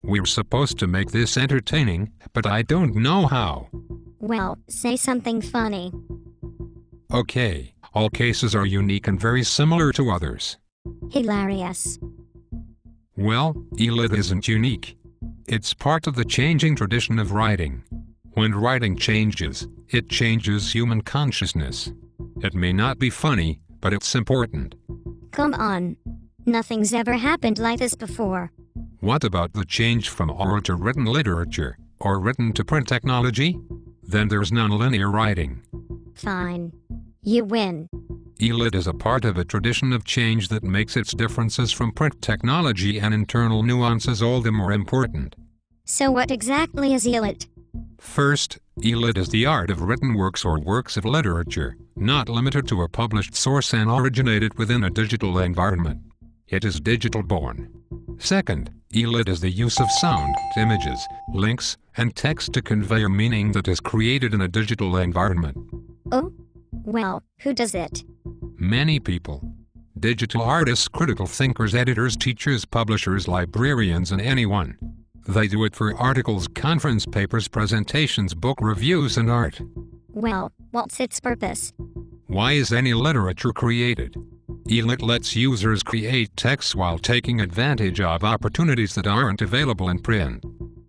We're supposed to make this entertaining, but I don't know how. Well, say something funny. Okay, all cases are unique and very similar to others. Hilarious. Well, ELIT isn't unique. It's part of the changing tradition of writing. When writing changes, it changes human consciousness. It may not be funny, but it's important. Come on. Nothing's ever happened like this before. What about the change from oral to written literature, or written to print technology? Then there's nonlinear writing. Fine. You win. ELIT is a part of a tradition of change that makes its differences from print technology and internal nuances all the more important. So what exactly is ELIT? First, ELIT is the art of written works or works of literature, not limited to a published source and originated within a digital environment. It is digital-born. Second, ELIT is the use of sound, images, links, and text to convey a meaning that is created in a digital environment. Oh? Well, who does it? Many people. Digital artists, critical thinkers, editors, teachers, publishers, librarians, and anyone. They do it for articles, conference papers, presentations, book reviews, and art. Well, what's its purpose? Why is any literature created? ELIT lets users create text while taking advantage of opportunities that aren't available in print.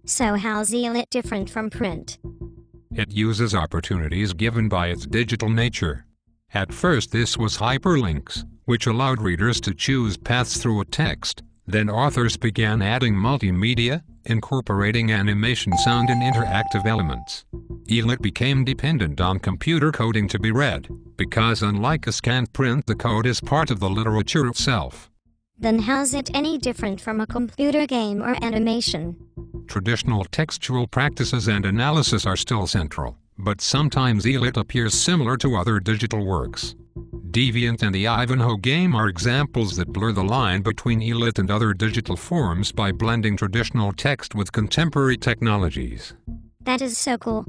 So how's ELIT different from print? It uses opportunities given by its digital nature. At first this was hyperlinks, which allowed readers to choose paths through a text. Then authors began adding multimedia, incorporating animation, sound, and interactive elements. ELIT became dependent on computer coding to be read, because unlike a scanned print, the code is part of the literature itself. Then how's it any different from a computer game or animation? Traditional textual practices and analysis are still central, but sometimes ELIT appears similar to other digital works. Deviant and the Ivanhoe game are examples that blur the line between ELIT and other digital forms by blending traditional text with contemporary technologies. That is so cool.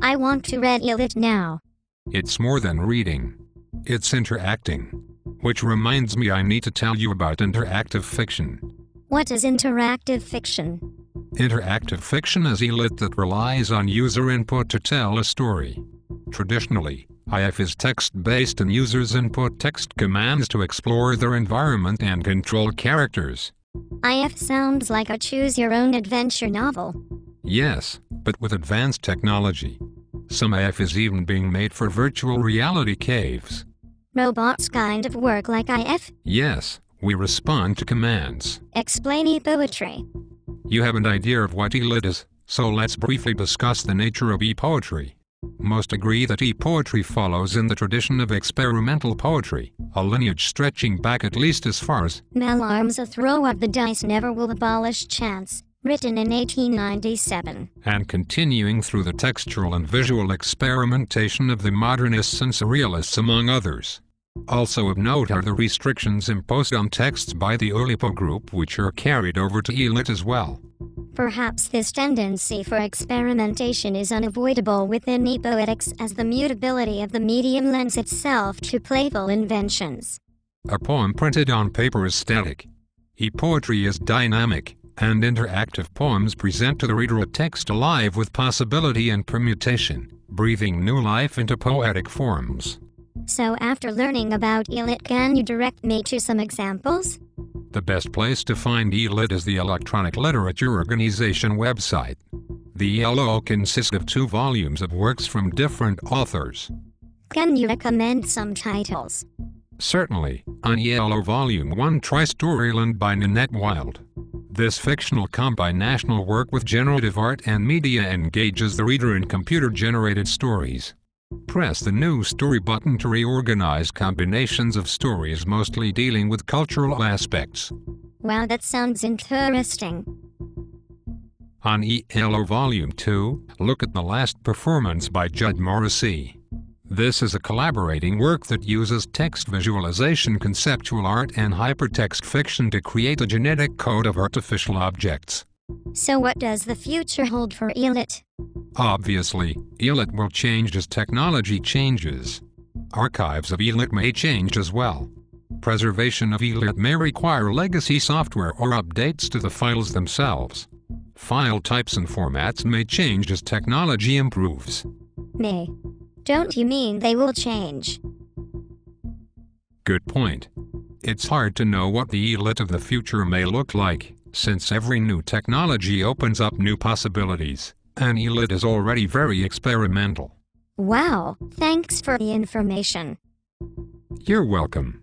I want to read ELIT now. It's more than reading. It's interacting. Which reminds me, I need to tell you about interactive fiction. What is interactive fiction? Interactive fiction is ELIT that relies on user input to tell a story. Traditionally, IF is text-based and users input text commands to explore their environment and control characters. IF sounds like a choose-your-own-adventure novel. Yes, but with advanced technology. Some IF is even being made for virtual reality caves. Robots kind of work like IF? Yes, we respond to commands. Explain e-poetry. You have an idea of what ELIT is, so let's briefly discuss the nature of e-poetry. Most agree that e-poetry follows in the tradition of experimental poetry, a lineage stretching back at least as far as Mallarme's A Throw of the Dice Never Will Abolish Chance, written in 1897. And continuing through the textual and visual experimentation of the modernists and surrealists, among others. Also of note are the restrictions imposed on texts by the Oulipo group, which are carried over to ELIT as well. Perhaps this tendency for experimentation is unavoidable within e-poetics, as the mutability of the medium lends itself to playful inventions. A poem printed on paper is static. E-poetry is dynamic, and interactive poems present to the reader a text alive with possibility and permutation, breathing new life into poetic forms. So after learning about ELIT, can you direct me to some examples? The best place to find ELIT is the Electronic Literature Organization website. The ELO consists of 2 volumes of works from different authors. Can you recommend some titles? Certainly. On ELO Volume 1, Try Storyland by Nanette Wild. This fictional combinational work with generative art and media engages the reader in computer-generated stories. Press the New Story button to reorganize combinations of stories mostly dealing with cultural aspects. Wow, that sounds interesting. On ELO Volume 2, look at The Last Performance by Judd Morrissey. This is a collaborating work that uses text visualization, conceptual art, and hypertext fiction to create a genetic code of artificial objects. So what does the future hold for ELIT? Obviously, ELIT will change as technology changes. Archives of ELIT may change as well. Preservation of ELIT may require legacy software or updates to the files themselves. File types and formats may change as technology improves. May. Don't you mean they will change? Good point. It's hard to know what the ELIT of the future may look like, since every new technology opens up new possibilities, and ELIT is already very experimental. Wow, thanks for the information. You're welcome.